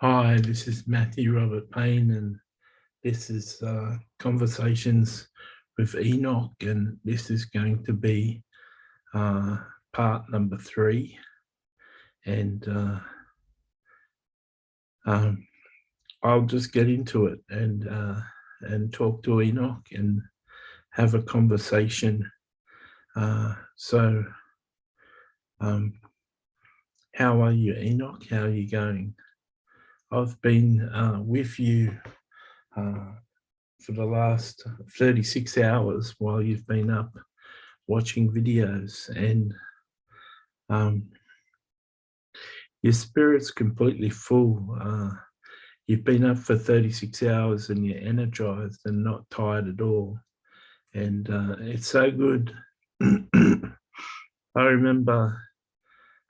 Hi, this is Matthew Robert Payne, and this is Conversations with Enoch, and this is going to be uh, part number 3. And um, I'll just get into it and talk to Enoch and have a conversation. So, um, how are you, Enoch? How are you going? I've been with you for the last 36 hours while you've been up watching videos, and your spirit's completely full. You've been up for 36 hours and you're energized and not tired at all. And it's so good. I remember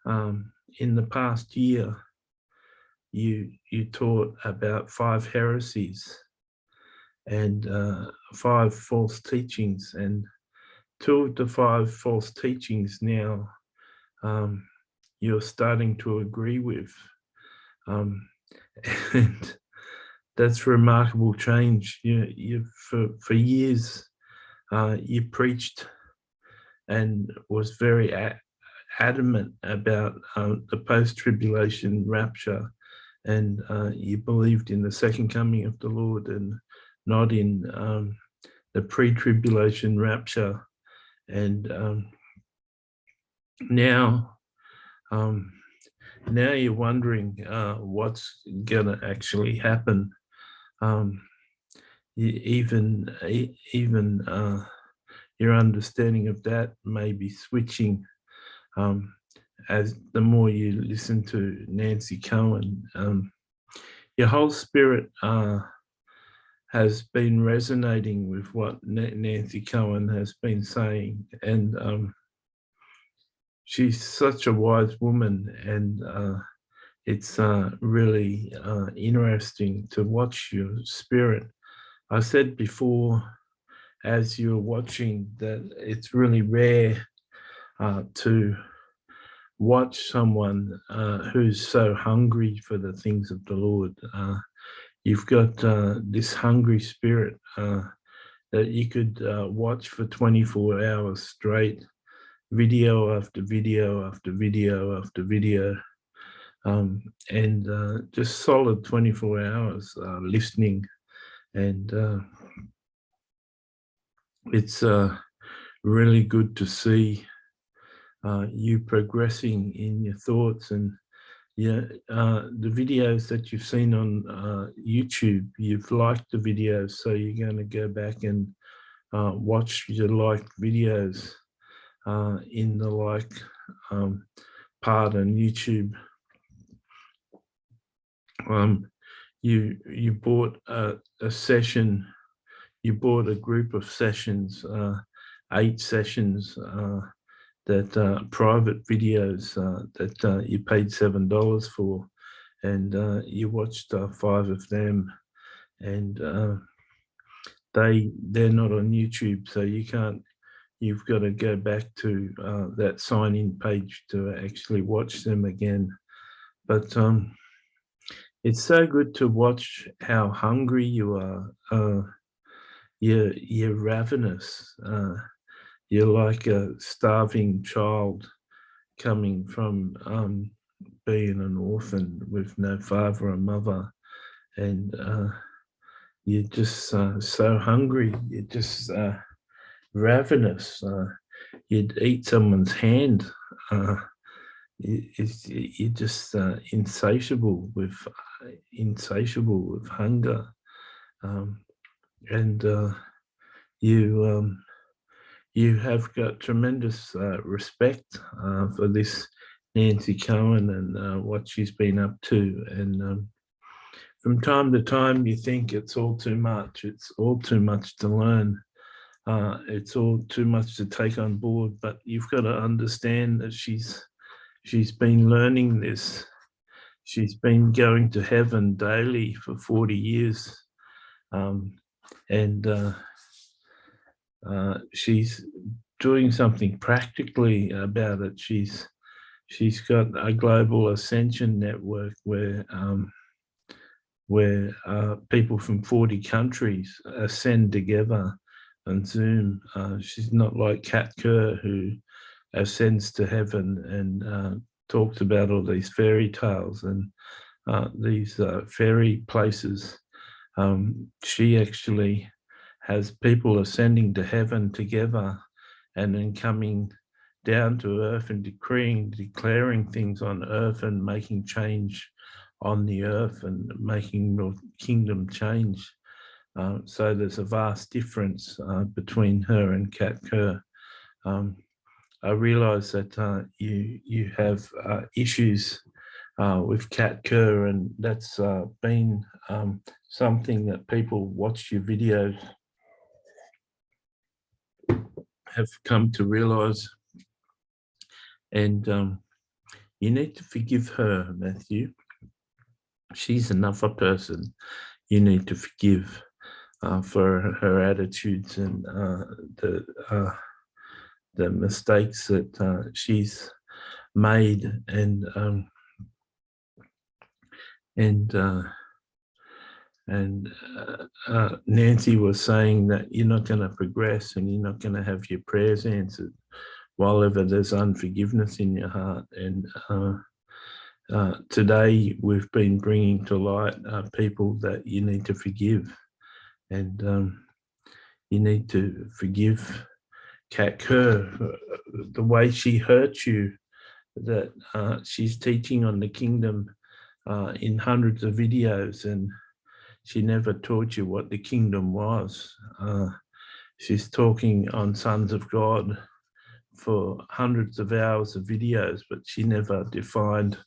in the past year, you taught about 5 heresies and 5 false teachings, and 2 of the 5 false teachings now you're starting to agree with. And that's remarkable change. For years, you preached and was very adamant about the post-tribulation rapture, and you believed in the second coming of the Lord and not in the pre-tribulation rapture. And now you're wondering what's going to actually happen. Even your understanding of that may be switching as the more you listen to Nancy Cohen. Your whole spirit has been resonating with what Nancy Cohen has been saying, and she's such a wise woman, and it's really interesting to watch your spirit. I said before, as you're watching, that it's really rare to watch someone who's so hungry for the things of the Lord. You've got this hungry spirit that you could watch for 24 hours straight, video after video after video after video, and just solid 24 hours listening. And it's really good to see you progressing in your thoughts. And the videos that you've seen on YouTube, you've liked the videos, so you're going to go back and watch your liked videos in the like part on YouTube. You bought a session, you bought a group of sessions, 8 sessions, that private videos that you paid $7 for, and you watched 5 of them, and they're not on YouTube, so you can't. You've got to go back to that sign-in page to actually watch them again. But it's so good to watch how hungry you are. You're ravenous. You're like a starving child coming from being an orphan with no father or mother, and you're just so hungry. You're just ravenous. You'd eat someone's hand. You're just insatiable with hunger, and you have got tremendous respect for this Nancy Cohen and what she's been up to. And from time to time, you think it's all too much. It's all too much to learn. It's all too much to take on board. But you've got to understand that she's been learning this. She's been going to heaven daily for 40 years. And she's doing something practically about it. She's got a global ascension network where where people from 40 countries ascend together on Zoom. She's not like Kat Kerr, who ascends to heaven and talks about all these fairy tales and these fairy places. She actually has people ascending to heaven together and then coming down to earth and declaring things on earth and making change on the earth and making the kingdom change. So there's a vast difference between her and Kat Kerr. I realise that you have issues with Kat Kerr, and that's been something that people watch your videos have come to realise. And you need to forgive her, Matthew. She's another person you need to forgive for her attitudes and the mistakes that she's made. And Nancy was saying that you're not going to progress and you're not going to have your prayers answered while ever there's unforgiveness in your heart. And today we've been bringing to light people that you need to forgive. And you need to forgive Kat Kerr, the way she hurt you, that she's teaching on the kingdom in hundreds of videos, and she never taught you what the kingdom was. She's talking on Sons of God for hundreds of hours of videos, but she never defined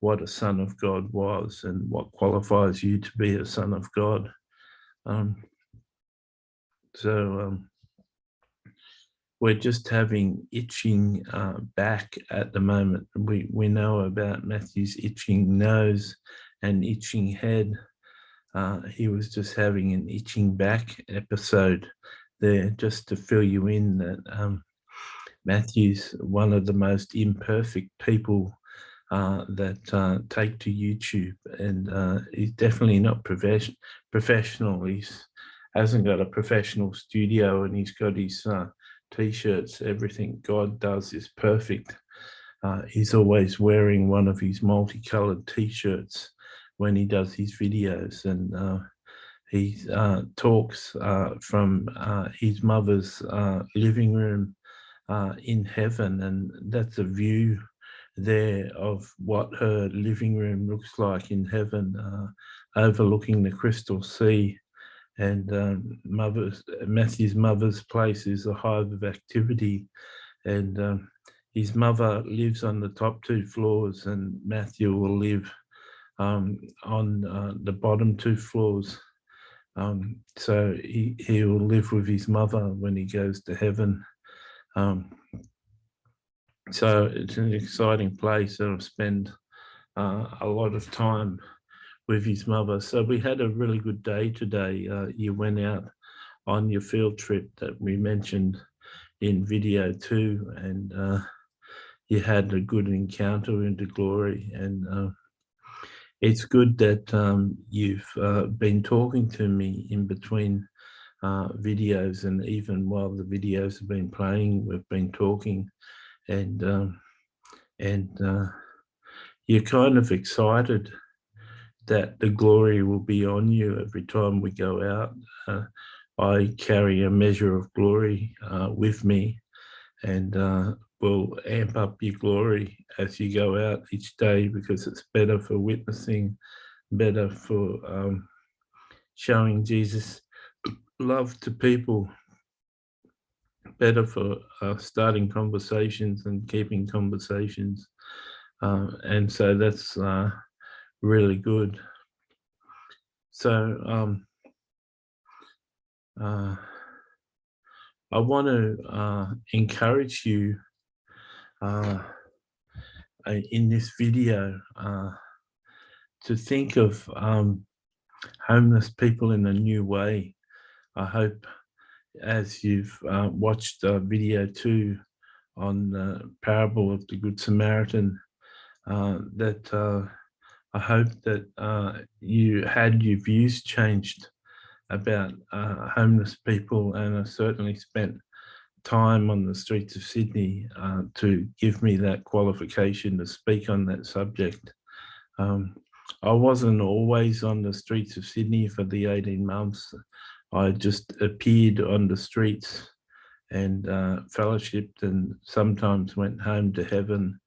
what a son of God was and what qualifies you to be a son of God. We're just having itching back at the moment. We know about Matthew's itching nose and itching head. He was just having an itching back episode there, just to fill you in that Matthew's one of the most imperfect people that take to YouTube, and he's definitely not professional. He hasn't got a professional studio, and he's got his T-shirts. Everything God does is perfect. He's always wearing one of his multicolored T-shirts when he does his videos, and he talks from his mother's living room in heaven, and that's a view there of what her living room looks like in heaven, overlooking the Crystal Sea. And Matthew's mother's place is a hive of activity, and his mother lives on the top 2 floors, and Matthew will live on the bottom 2 floors. So he will live with his mother when he goes to heaven. So it's an exciting place, and I've spent a lot of time with his mother. So we had a really good day today. You went out on your field trip that we mentioned in video 2, and you had a good encounter into glory. And it's good that you've been talking to me in between videos, and even while the videos have been playing, we've been talking, and you're kind of excited that the glory will be on you every time we go out. I carry a measure of glory with me, and will amp up your glory as you go out each day, because it's better for witnessing, better for showing Jesus' love to people, better for starting conversations and keeping conversations. And so that's really good. So I want to encourage you in this video to think of homeless people in a new way. I hope as you've watched video 2 on the parable of the Good Samaritan, that I hope that you had your views changed about homeless people, and I certainly spent time on the streets of Sydney to give me that qualification to speak on that subject. Um, I wasn't always on the streets of Sydney for the 18 months. I just appeared on the streets and fellowshipped, and sometimes went home to heaven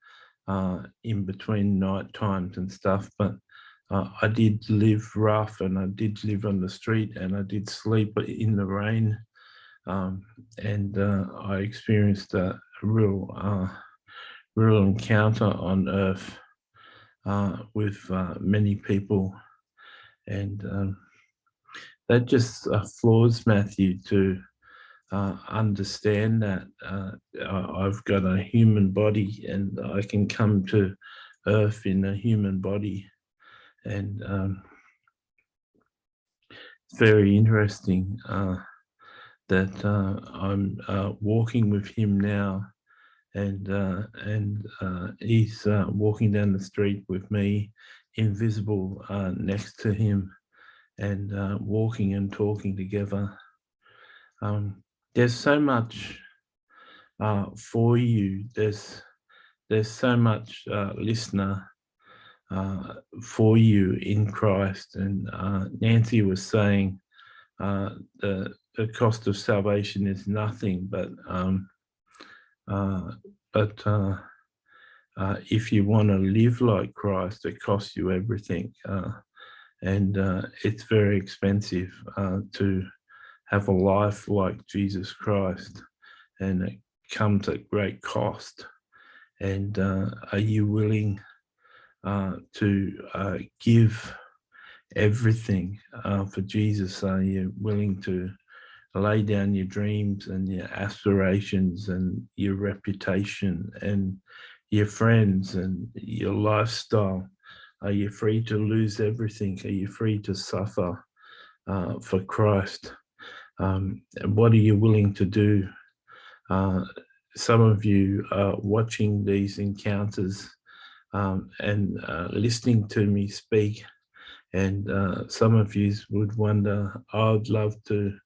in between night times and stuff. But I did live rough, and I did live on the street, and I did sleep in the rain. And I experienced a real encounter on earth with many people. And that just floors Matthew to understand that I've got a human body, and I can come to earth in a human body. And it's very interesting that I'm walking with him now, and he's walking down the street with me, invisible, next to him, and walking and talking together. There's so much for you. There's so much listener for you in Christ. And Nancy was saying the cost of salvation is nothing, but if you want to live like Christ, it costs you everything. And it's very expensive to have a life like Jesus Christ, and it comes at great cost. And are you willing to give everything for Jesus? Are you willing to lay down your dreams and your aspirations and your reputation and your friends and your lifestyle? Are you free to lose everything? Are you free to suffer for Christ? And what are you willing to do? Some of you are watching these encounters and listening to me speak, and some of you would wonder, I'd love to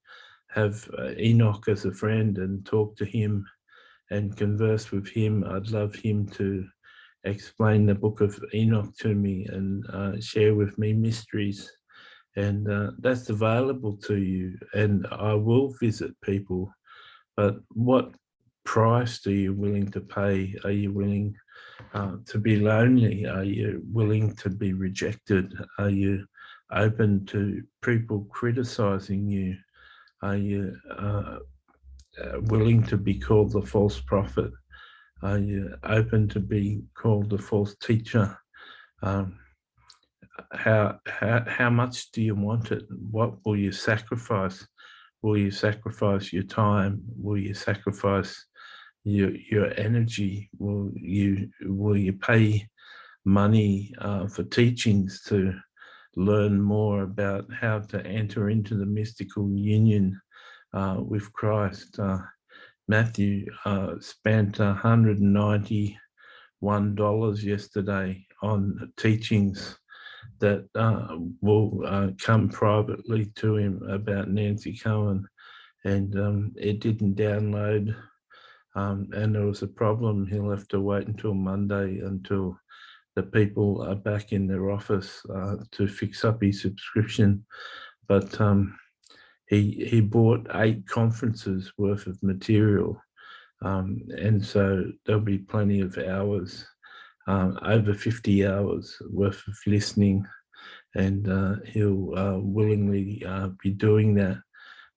have Enoch as a friend and talk to him and converse with him. I'd love him to explain the book of Enoch to me and share with me mysteries. And that's available to you, and I will visit people. But what price are you willing to pay? Are you willing to be lonely? Are you willing to be rejected? Are you open to people criticizing you? Are you willing to be called the false prophet? Are you open to be called the false teacher? How much do you want it? What will you sacrifice? Will you sacrifice your time? Will you sacrifice your energy? Will you pay money for teachings to learn more about how to enter into the mystical union with Christ? Matthew spent $191 yesterday on teachings that will come privately to him about Nancy Cohen, and it didn't download, and there was a problem. He'll have to wait until Monday, until the people are back in their office to fix up his subscription. But he bought 8 conferences worth of material, and so there'll be plenty of hours, over 50 hours worth of listening, and he'll willingly be doing that.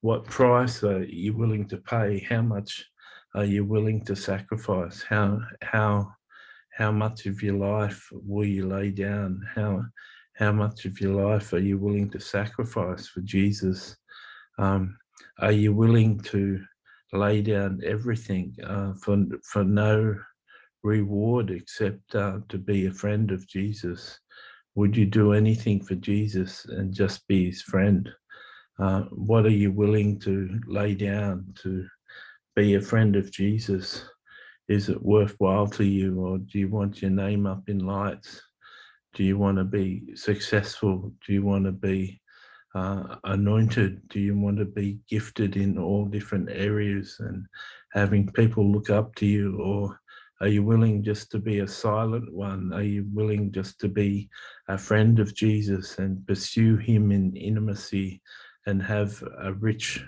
What price are you willing to pay? How much are you willing to sacrifice? How much of your life will you lay down? How much of your life are you willing to sacrifice for Jesus? Are you willing to lay down everything for no reward except to be a friend of Jesus? Would you do anything for Jesus and just be his friend? What are you willing to lay down to be a friend of Jesus? Is it worthwhile to you, or do you want your name up in lights? Do you want to be successful? Do you want to be anointed? Do you want to be gifted in all different areas and having people look up to you? Or are you willing just to be a silent one? Are you willing just to be a friend of Jesus and pursue him in intimacy and have a rich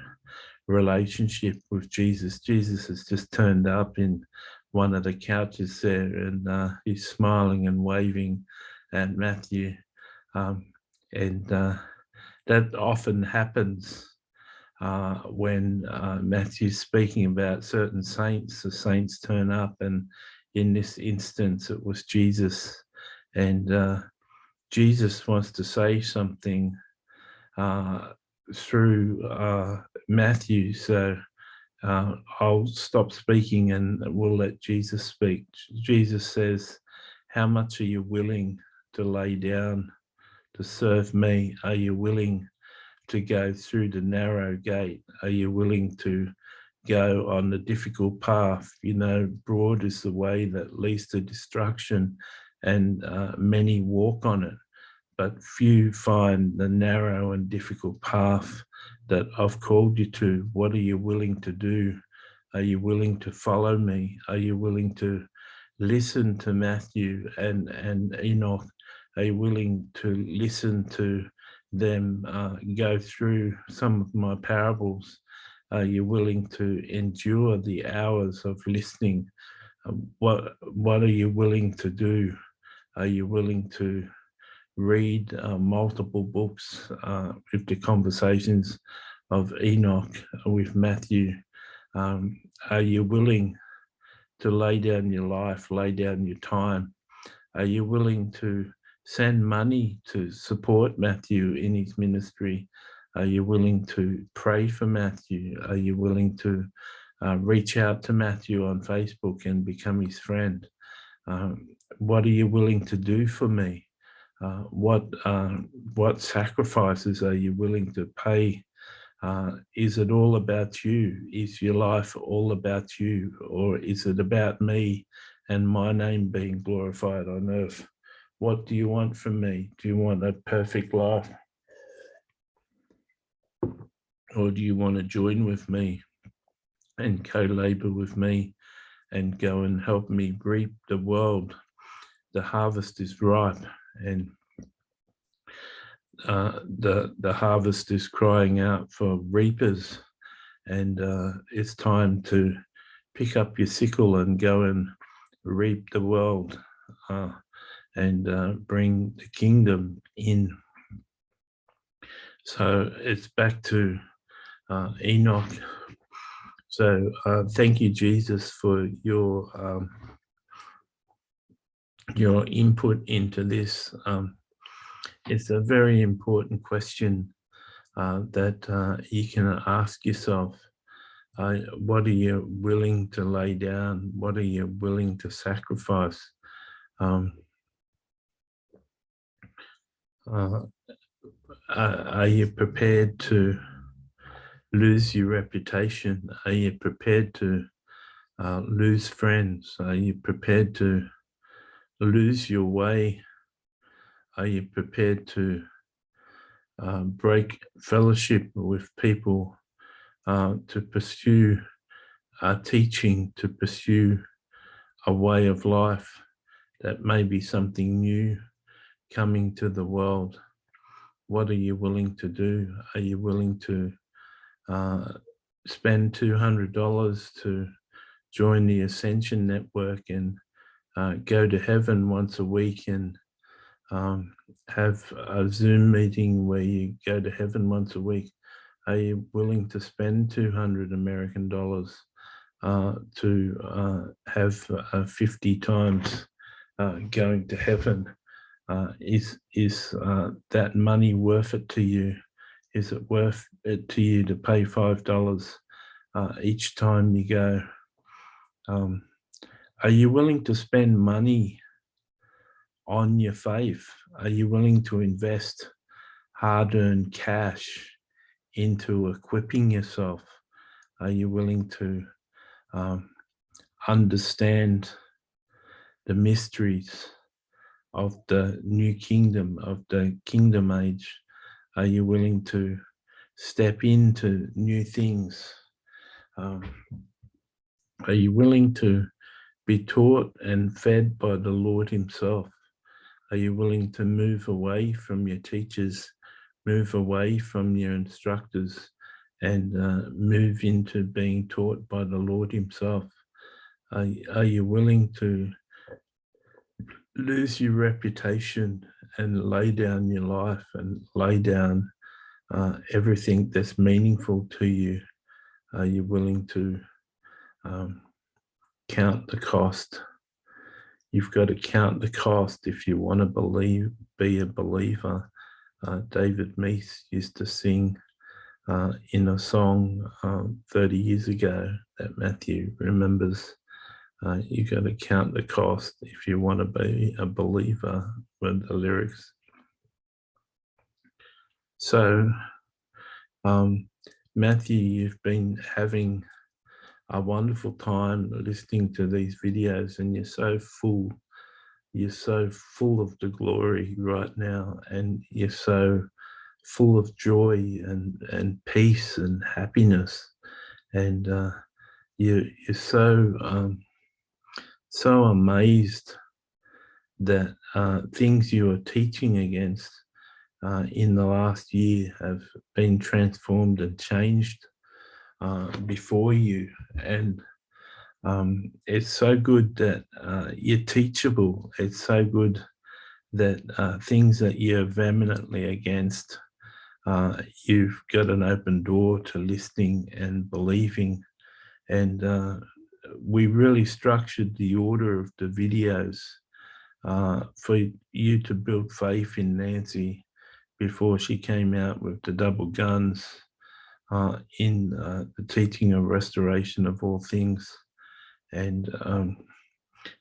relationship with Jesus? Jesus has just turned up in one of the couches there, and he's smiling and waving at Matthew. And that often happens when Matthew's speaking about certain saints. The saints turn up, and in this instance, it was Jesus. And Jesus wants to say something through Matthew. So I'll stop speaking and we'll let Jesus speak. Jesus says, how much are you willing to lay down to serve me? Are you willing to go through the narrow gate? Are you willing to go on the difficult path? You know, broad is the way that leads to destruction, and many walk on it, but few find the narrow and difficult path that I've called you to. What are you willing to do? Are you willing to follow me? Are you willing to listen to Matthew and Enoch? Are you willing to listen to them go through some of my parables? Are you willing to endure the hours of listening? What are you willing to do? Are you willing to read multiple books with the conversations of Enoch with Matthew? Are you willing to lay down your life, lay down your time? Are you willing to send money to support Matthew in his ministry? Are you willing to pray for Matthew? Are you willing to reach out to Matthew on Facebook and become his friend? What are you willing to do for me? What sacrifices are you willing to pay? Is it all about you? Is your life all about you? Or is it about me and my name being glorified on earth? What do you want from me? Do you want a perfect life? Or do you want to join with me and co-labor with me and go and help me reap the world? The harvest is ripe, and the harvest is crying out for reapers, and it's time to pick up your sickle and go and reap the world and bring the kingdom in. So it's back to Enoch. So thank you, Jesus, for your input into this. It's a very important question that you can ask yourself. What are you willing to lay down? What are you willing to sacrifice? Are you prepared to lose your reputation? Are you prepared to lose friends? Are you prepared to lose your way? Are you prepared to break fellowship with people to pursue teaching, to pursue a way of life that may be something new coming to the world? What are you willing to do? Are you willing to spend $200 to join the Ascension Network and go to heaven once a week and have a Zoom meeting where you go to heaven once a week? Are you willing to spend $200 American to have 50 times going to heaven? Is that money worth it to you? Is it worth it to you to pay $5 each time you go? Are you willing to spend money on your faith? Are you willing to invest hard-earned cash into equipping yourself? Are you willing to understand the mysteries of the new kingdom, of the kingdom age? Are you willing to step into new things? Are you willing to be taught and fed by the Lord himself? Are you willing to move away from your teachers, move away from your instructors, and move into being taught by the Lord himself? Are you willing to lose your reputation and lay down your life and lay down everything that's meaningful to you? Are you willing to count the cost? You've got to count the cost if you want to be a believer. David Meath used to sing in a song 30 years ago that Matthew remembers. You got to count the cost if you want to be a believer, with the lyrics. So, Matthew, you've been having a wonderful time listening to these videos, and you're so full of the glory right now, and you're so full of joy and peace and happiness, and you're so amazed that things you are teaching against in the last year have been transformed and changed before you. And it's so good that you're teachable. It's so good that things that you're vehemently against, you've got an open door to listening and believing. And we really structured the order of the videos for you to build faith in Nancy before she came out with the double guns in the teaching of restoration of all things. And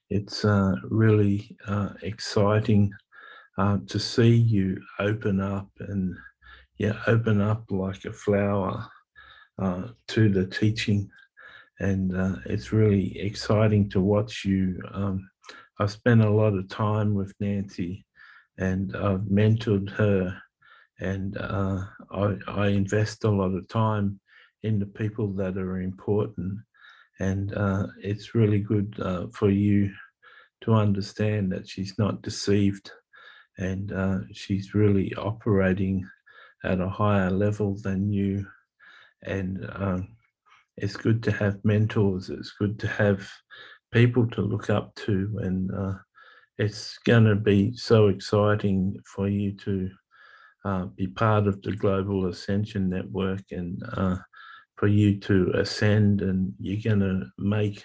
it's really exciting to see you open up, and open up like a flower to the teaching. And it's really exciting to watch you. I've spent a lot of time with Nancy, and I've mentored her, and I invest a lot of time in the people that are important. And it's really good for you to understand that she's not deceived, and she's really operating at a higher level than you. And it's good to have mentors. It's good to have people to look up to. And it's going to be so exciting for you to be part of the Global Ascension Network, and for you to ascend. And you're going to make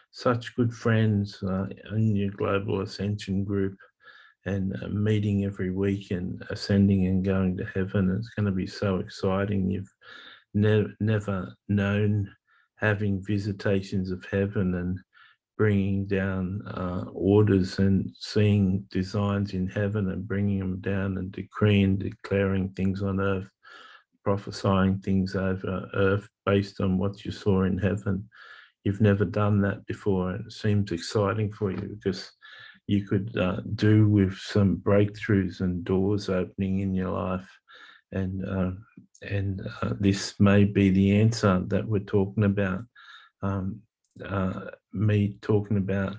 such good friends in your Global Ascension group, and meeting every week and ascending and going to heaven. It's going to be so exciting. You've never known having visitations of heaven and bringing down orders and seeing designs in heaven and bringing them down and decreeing, declaring things on earth, prophesying things over earth based on what you saw in heaven. You've never done that before, and it seems exciting for you because you could do with some breakthroughs and doors opening in your life. And this may be the answer that we're talking about. Me talking about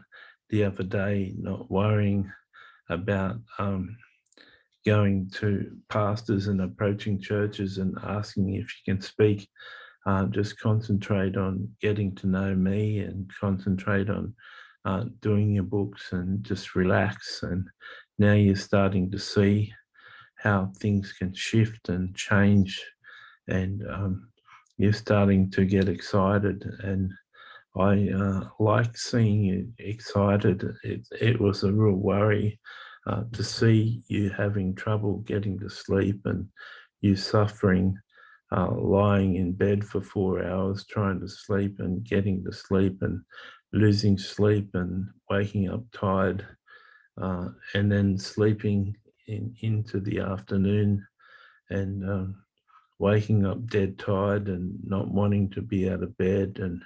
the other day, not worrying about going to pastors and approaching churches and asking if you can speak. Just concentrate on getting to know me, and concentrate on doing your books, and just relax. And now you're starting to see how things can shift and change, and you're starting to get excited. And I like seeing you excited. It was a real worry to see you having trouble getting to sleep, and you suffering, lying in bed for 4 hours trying to sleep and getting to sleep, and losing sleep and waking up tired, and then sleeping into the afternoon, and waking up dead tired and not wanting to be out of bed, and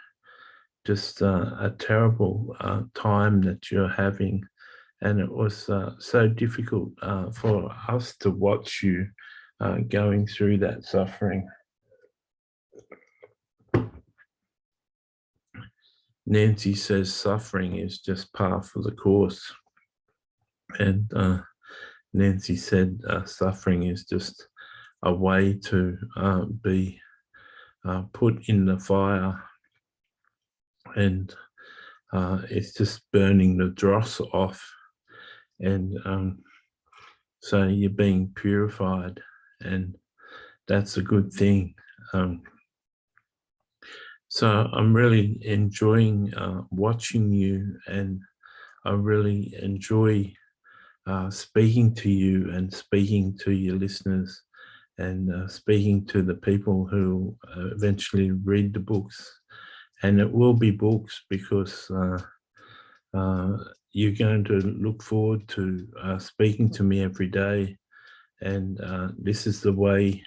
just a terrible time that you're having. And it was so difficult for us to watch you going through that suffering. Nancy says suffering is just par for the course. And Nancy said suffering is just a way to be put in the fire, and it's just burning the dross off. And so you're being purified, and that's a good thing. So I'm really enjoying watching you, and I really enjoy speaking to you and speaking to your listeners, and speaking to the people who eventually read the books. And it will be books, because you're going to look forward to speaking to me every day. And this is the way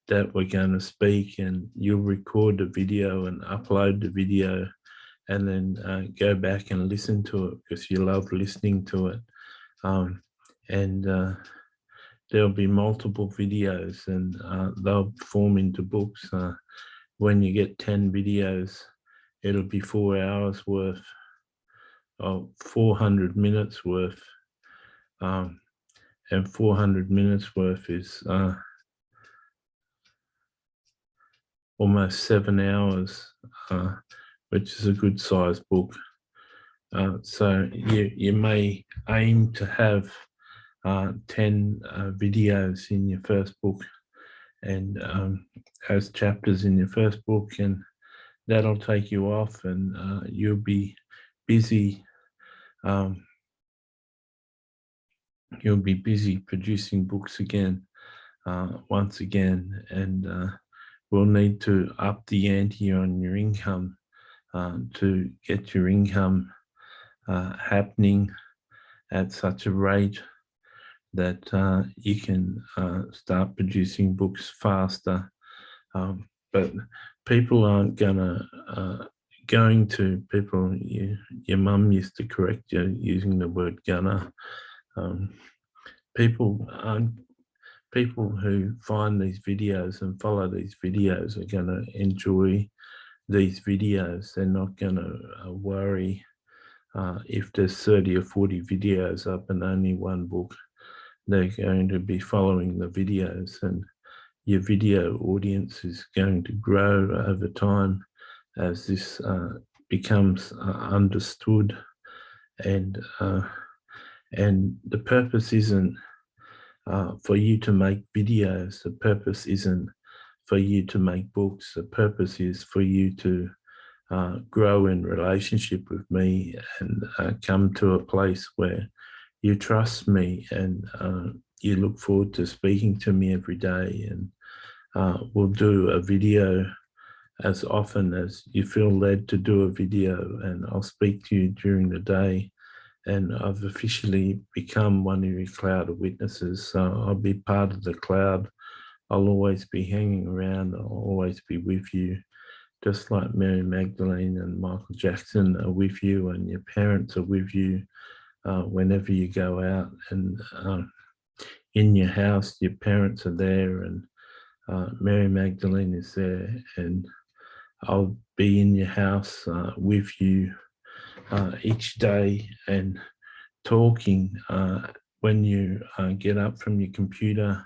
that we're going to speak, and you'll record the video and upload the video, and then go back and listen to it because you love listening to it. And there'll be multiple videos, and they'll form into books. When you get 10 videos, it'll be 4 hours worth, or 400 minutes worth. And 400 minutes worth is almost 7 hours, which is a good sized book. So you may aim to have 10 videos in your first book, and as chapters in your first book, and that'll take you off, and you'll be busy. You'll be busy producing books again, once again, and we'll need to up the ante on your income to get your income happening at such a rate that you can start producing books faster. But people aren't going to people. Your mum used to correct you using the word "gonna." People who find these videos and follow these videos are going to enjoy these videos. They're not going to worry if there's 30 or 40 videos up and only one book. They're going to be following the videos, and your video audience is going to grow over time as this becomes understood. And the purpose isn't for you to make videos. The purpose isn't for you to make books. The purpose is for you to grow in relationship with me, and come to a place where you trust me, and you look forward to speaking to me every day. And we'll do a video as often as you feel led to do a video, and I'll speak to you during the day. And I've officially become one of your cloud of witnesses. So I'll be part of the cloud. I'll always be hanging around. I'll always be with you, just like Mary Magdalene and Michael Jackson are with you, and your parents are with you whenever you go out. And in your house, your parents are there, and Mary Magdalene is there, and I'll be in your house with you each day, and talking when you get up from your computer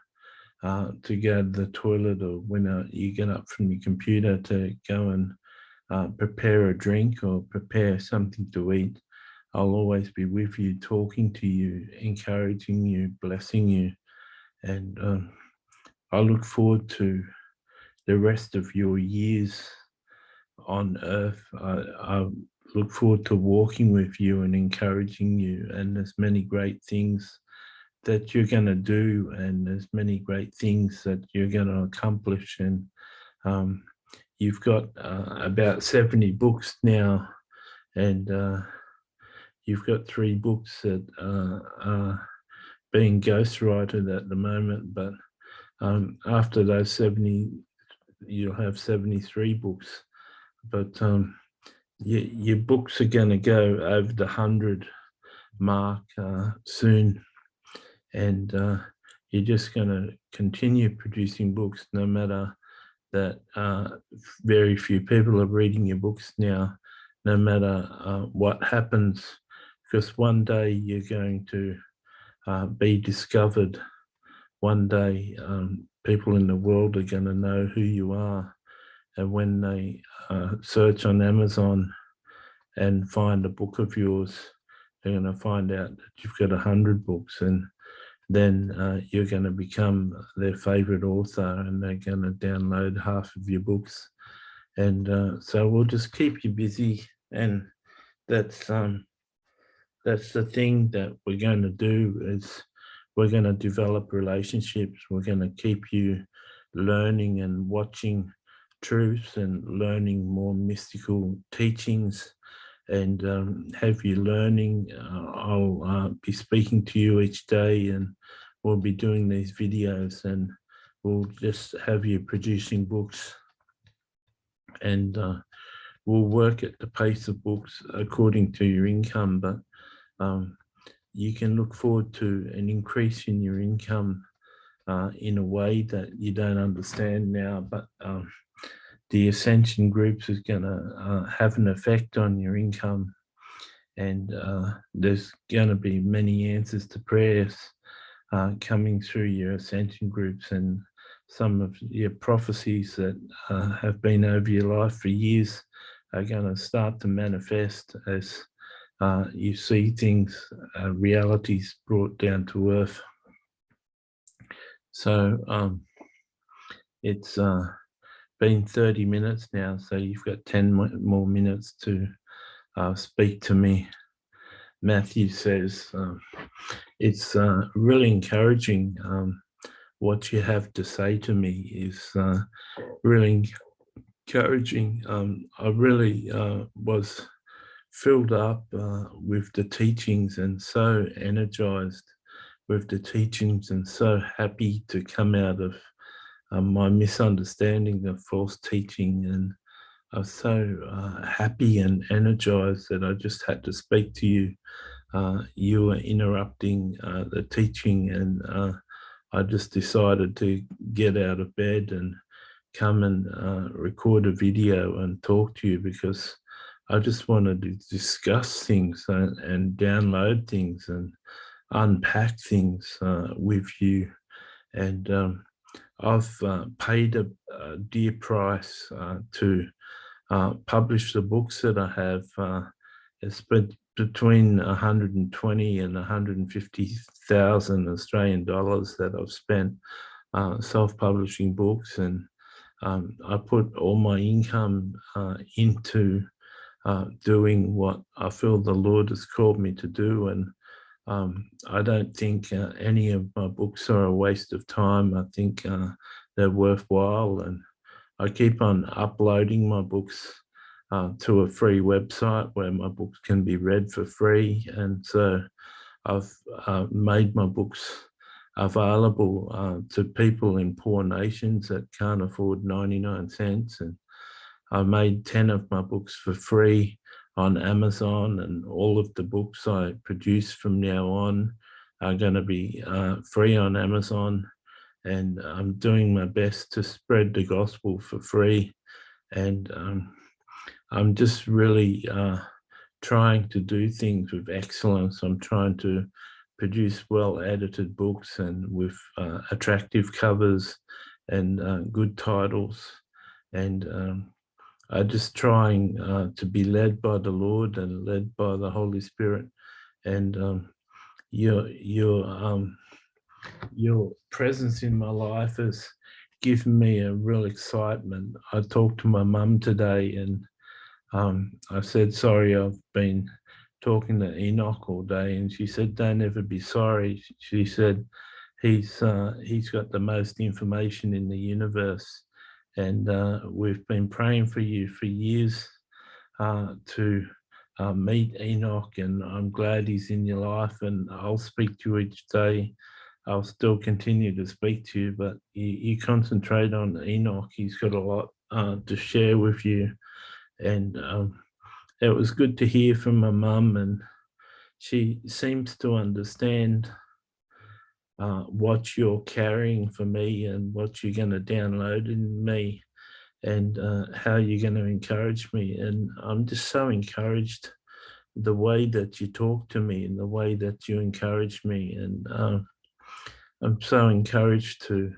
to go to the toilet, or when you get up from your computer to go and prepare a drink or prepare something to eat. I'll always be with you, talking to you, encouraging you, blessing you. And I look forward to the rest of your years on earth. I look forward to walking with you and encouraging you. And there's many great things that you're going to do, and there's many great things that you're going to accomplish. And you've got about 70 books now, and you've got 3 books that are being ghostwritten at the moment. But after those 70, you'll have 73 books. But your books are going to go over the 100 mark soon, and you're just going to continue producing books, no matter that very few people are reading your books now, no matter what happens, because one day you're going to be discovered. One day people in the world are going to know who you are, and when they search on Amazon and find a book of yours, they're going to find out that you've got 100 books, and then you're going to become their favorite author, and they're going to download half of your books. And so we'll just keep you busy, and that's the thing that we're going to do, is we're going to develop relationships. We're going to keep you learning and watching truths and learning more mystical teachings, and have you learning. I'll be speaking to you each day, and we'll be doing these videos, and we'll just have you producing books, and we'll work at the pace of books according to your income, but you can look forward to an increase in your income in a way that you don't understand now, but the ascension groups is going to have an effect on your income, and there's going to be many answers to prayers coming through your ascension groups, and some of your prophecies that have been over your life for years are going to start to manifest as you see things, realities brought down to earth. So it's been 30 minutes now, so you've got 10 more minutes to speak to me. Matthew says it's really encouraging. What you have to say to me is really encouraging. I really was filled up with the teachings, and so energized with the teachings, and so happy to come out of my misunderstanding of false teaching, and I was so happy and energized that I just had to speak to you. You were interrupting the teaching, and I just decided to get out of bed and come and record a video and talk to you, because I just wanted to discuss things and download things and unpack things with you. And I've paid a dear price to publish the books that I have. It's been between 120 and 150,000 Australian dollars that I've spent self-publishing books, and I put all my income into doing what I feel the Lord has called me to do. And I don't think any of my books are a waste of time. I think they're worthwhile, and I keep on uploading my books to a free website where my books can be read for free. And so I've made my books available to people in poor nations that can't afford 99 cents. And I made 10 of my books for free on Amazon, and all of the books I produce from now on are going to be free on Amazon. And I'm doing my best to spread the gospel for free. And I'm just really trying to do things with excellence. I'm trying to produce well-edited books and with attractive covers and good titles. And I'm just trying to be led by the Lord and led by the Holy Spirit. And your presence in my life has given me a real excitement. I talked to my mum today, and I said, sorry, I've been talking to Enoch all day, and she said, don't ever be sorry. She said, he's got the most information in the universe, and we've been praying for you for years to meet Enoch, and I'm glad he's in your life, and I'll speak to you each day. I'll still continue to speak to you, but you concentrate on Enoch. He's got a lot to share with you. And it was good to hear from my mum, and she seems to understand what you're carrying for me and what you're going to download in me, and how you're going to encourage me. And I'm just so encouraged the way that you talk to me and the way that you encourage me. And I'm so encouraged to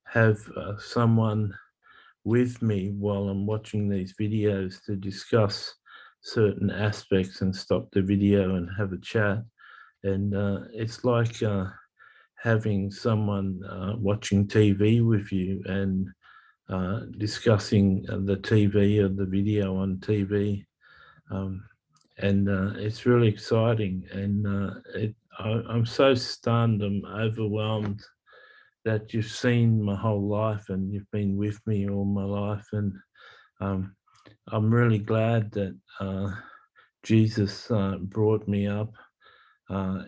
have someone with me while I'm watching these videos to discuss certain aspects and stop the video and have a chat. And it's like having someone watching TV with you and discussing the TV or the video on TV. Um, and it's really exciting. And I'm so stunned, I'm overwhelmed that you've seen my whole life and you've been with me all my life. And um, I'm really glad that Jesus brought me up, uh,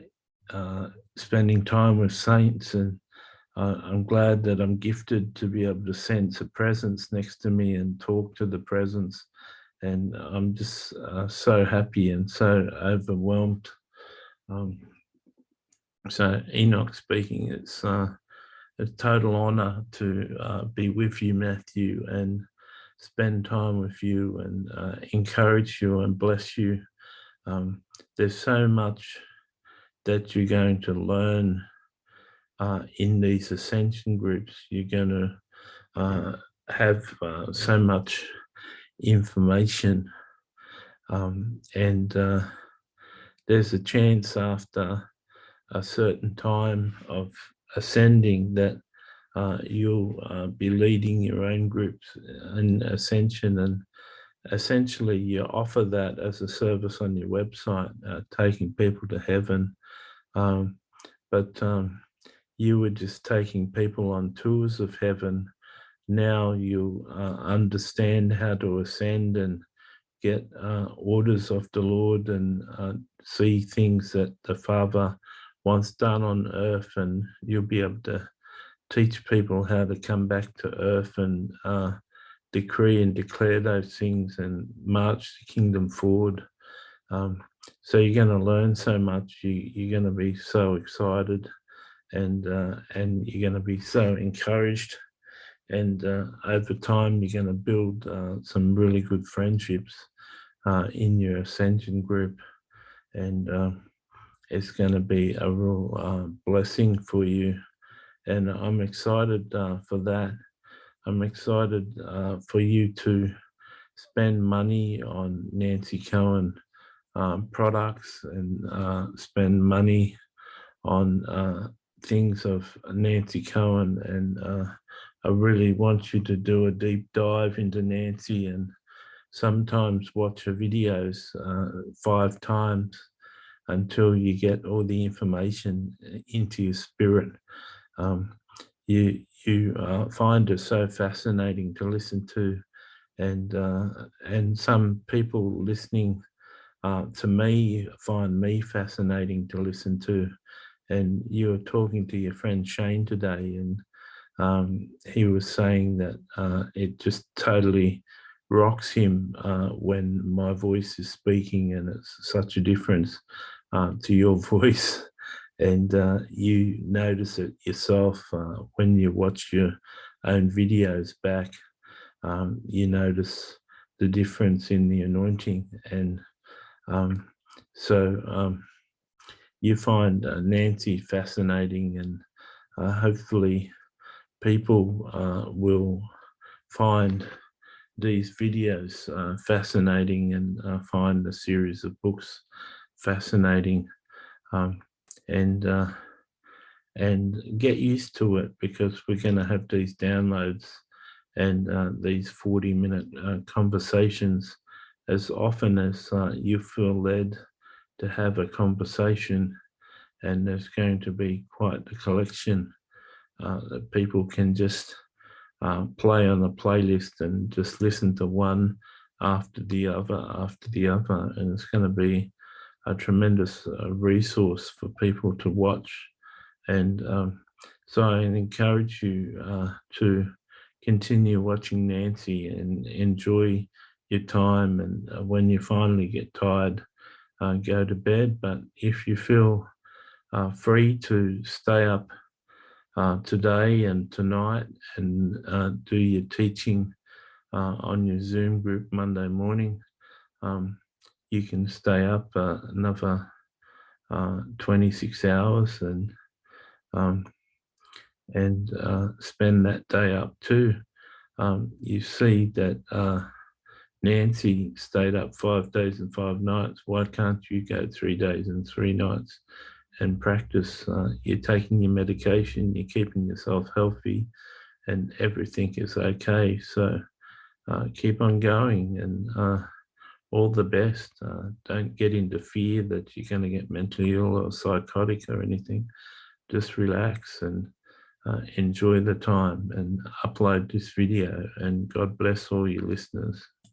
spending time with saints. And I'm glad that I'm gifted to be able to sense a presence next to me and talk to the presence. And I'm just so happy and so overwhelmed. So Enoch speaking, it's a total honor to be with you, Matthew, and spend time with you and encourage you and bless you. There's so much that you're going to learn in these ascension groups. You're going to have so much information, and there's a chance after a certain time of ascending that you'll be leading your own groups in ascension. And essentially you offer that as a service on your website, taking people to heaven. But you were just taking people on tours of heaven. Now you understand how to ascend and get orders of the Lord and see things that the Father wants done on earth, and you'll be able to teach people how to come back to earth and decree and declare those things and march the kingdom forward. So you're going to learn so much. You're going to be so excited, and you're going to be so encouraged. And over time, you're going to build some really good friendships in your ascension group, and it's going to be a real blessing for you. And I'm excited for that. I'm excited for you to spend money on Nancy Cohen products, and spend money on things of Nancy Cohen. And I really want you to do a deep dive into Nancy, and sometimes watch her videos 5 times until you get all the information into your spirit. You find it so fascinating to listen to, and some people listening to me find me fascinating to listen to. And you were talking to your friend Shane today, and he was saying that it just totally rocks him when my voice is speaking, and it's such a difference to your voice. And you notice it yourself when you watch your own videos back. You notice the difference in the anointing. And so you find Nancy fascinating, and hopefully people will find these videos fascinating, and find the series of books fascinating, and get used to it, because we're going to have these downloads and these 40-minute conversations as often as you feel led to have a conversation. And there's going to be quite a collection that people can just play on the playlist and just listen to one after the other. And it's going to be a tremendous resource for people to watch. And so I encourage you to continue watching Nancy and enjoy your time. And when you finally get tired, go to bed. But if you feel free to stay up today and tonight and do your teaching on your Zoom group Monday morning, you can stay up another 26 hours and spend that day up too. You see that Nancy stayed up 5 days and 5 nights. Why can't you go 3 days and 3 nights and practice? You're taking your medication, you're keeping yourself healthy, and everything is okay. So keep on going, and all the best. Don't get into fear that you're going to get mentally ill or psychotic or anything. Just relax and enjoy the time and upload this video, and God bless all your listeners.